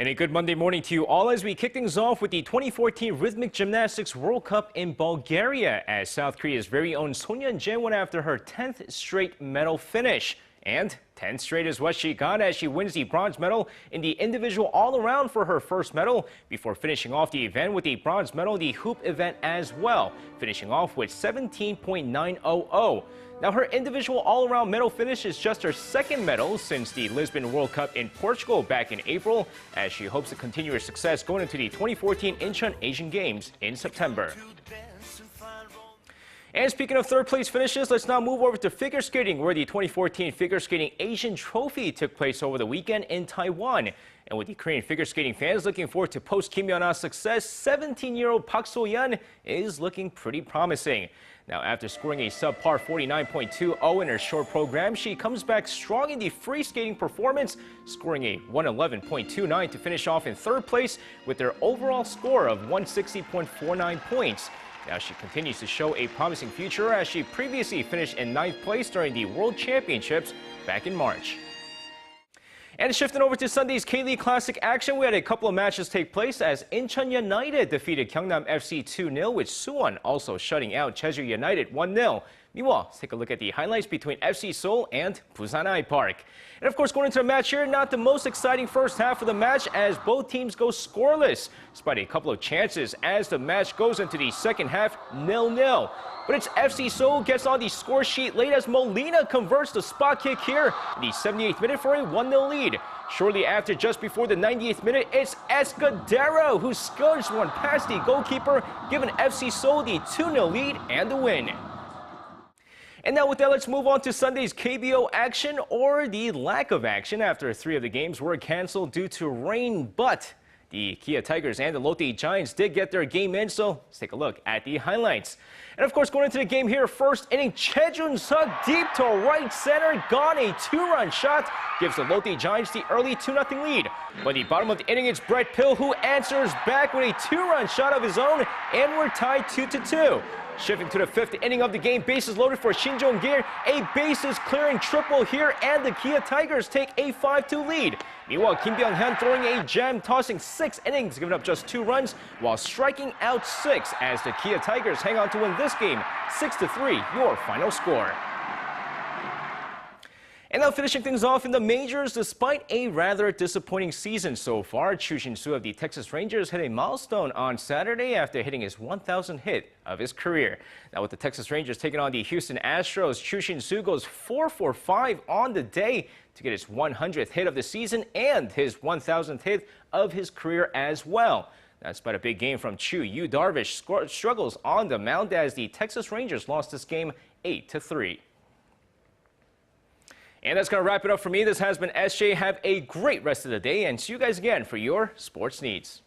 And a good Monday morning to you all as we kick things off with the 2014 Rhythmic Gymnastics World Cup in Bulgaria, as South Korea's very own Son Yeon-jae went after her 10th straight medal finish. And 10 straight is what she got as she wins the bronze medal in the individual all-around for her first medal, before finishing off the event with a bronze medal in the hoop event as well, finishing off with 17.900. Now, her individual all-around medal finish is just her second medal since the Lisbon World Cup in Portugal back in April, as she hopes to continue her success going into the 2014 Incheon Asian Games in September. And speaking of third-place finishes, let's now move over to figure skating, where the 2014 Figure Skating Asian Trophy took place over the weekend in Taiwan. And with the Korean figure skating fans looking forward to post-Kim Yeon-a's success, 17-year-old Park So-yeon is looking pretty promising. Now, after scoring a subpar 49.20 in her short program, she comes back strong in the free skating performance, scoring a 111.29 to finish off in third place with their overall score of 160.49 points. Now, she continues to show a promising future as she previously finished in 9th place during the World Championships back in March. And shifting over to Sunday's K-League Classic action, we had a couple of matches take place as Incheon United defeated Gyeongnam FC 2-0, with Suwon also shutting out Jeju United 1-0. Meanwhile, let's take a look at the highlights between FC Seoul and Busan I-Park. And of course, going into the match here, not the most exciting first half of the match as both teams go scoreless, despite a couple of chances as the match goes into the second half 0-0. But it's FC Seoul gets on the score sheet late as Molina converts the spot kick here in the 78th minute for a 1-0 lead. Shortly after, just before the 98th minute, it's Escudero who scores one past the goalkeeper, giving FC Seoul the 2-0 lead and the win. And now with that, let's move on to Sunday's KBO action, or the lack of action, after 3 of the games were canceled due to rain. But the Kia Tigers and the Lotte Giants did get their game in, so let's take a look at the highlights. And of course, going into the game here, first inning, Choi Jun-suk deep to right center, gone, a 2-run shot, gives the Lotte Giants the early 2-0 lead. By the bottom of the inning, it's Brett Pill who answers back with a 2-run shot of his own, and we're tied 2-2. Shifting to the 5th inning of the game, bases loaded for Shin Jong-gil, a bases clearing triple here, and the Kia Tigers take a 5-2 lead. Meanwhile, Kim Byung-hyun throwing a gem, tossing 6 innings, giving up just 2 runs, while striking out 6 as the Kia Tigers hang on to win this game 6-3, your final score. And now finishing things off in the majors, despite a rather disappointing season so far, Choo Shin-soo of the Texas Rangers hit a milestone on Saturday after hitting his 1,000th hit of his career. Now with the Texas Rangers taking on the Houston Astros, Choo Shin-soo goes 4-for-5 on the day to get his 100th hit of the season and his 1,000th hit of his career as well. Now, despite a big game from Choo, Yu Darvish struggles on the mound as the Texas Rangers lost this game 8-3. And that's going to wrap it up for me. This has been SJ. Have a great rest of the day, and see you guys again for your sports needs.